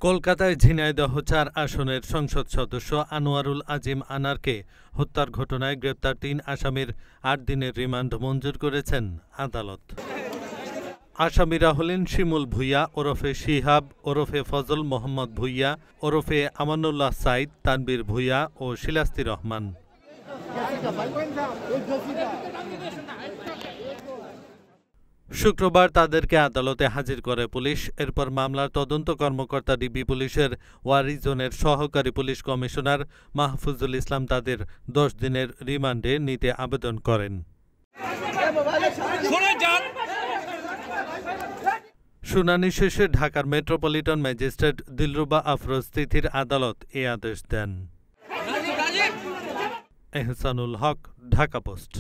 কলকাতায় ঝিনাইদহ ৪ আসনের সংসদ সদস্য আনোয়ারুল আজিম আনারকে হত্যার ঘটনায় গ্রেপ্তার ৩ আসামির ৮ দিনের রিমান্ড মঞ্জুর করেছেন আদালত। আসামিরা হলেন শিমুল ভূঁইয়া ওরফে শিহাব ওরফে ফজল মোহাম্মদ ভূঁইয়া ওরফে আমানুল্লাহ সাইদ, তানবীর ভূঁইয়া ও শিলাস্তি রহমান। শুক্রবার তাদেরকে আদালতে হাজির করে পুলিশ। এরপর মামলার তদন্ত কর্মকর্তা ডিবি পুলিশের ওয়ারি জোনের সহকারী পুলিশ কমিশনার মাহফুজুল ইসলাম তাদের ১০ দিনের রিমান্ডে নিতে আবেদন করেন। শুনানি শেষে ঢাকার মেট্রোপলিটন ম্যাজিস্ট্রেট দিলরুবা আফরোজ তিথির আদালত এ আদেশ দেন। এহসানুল হক, ঢাকা পোস্ট।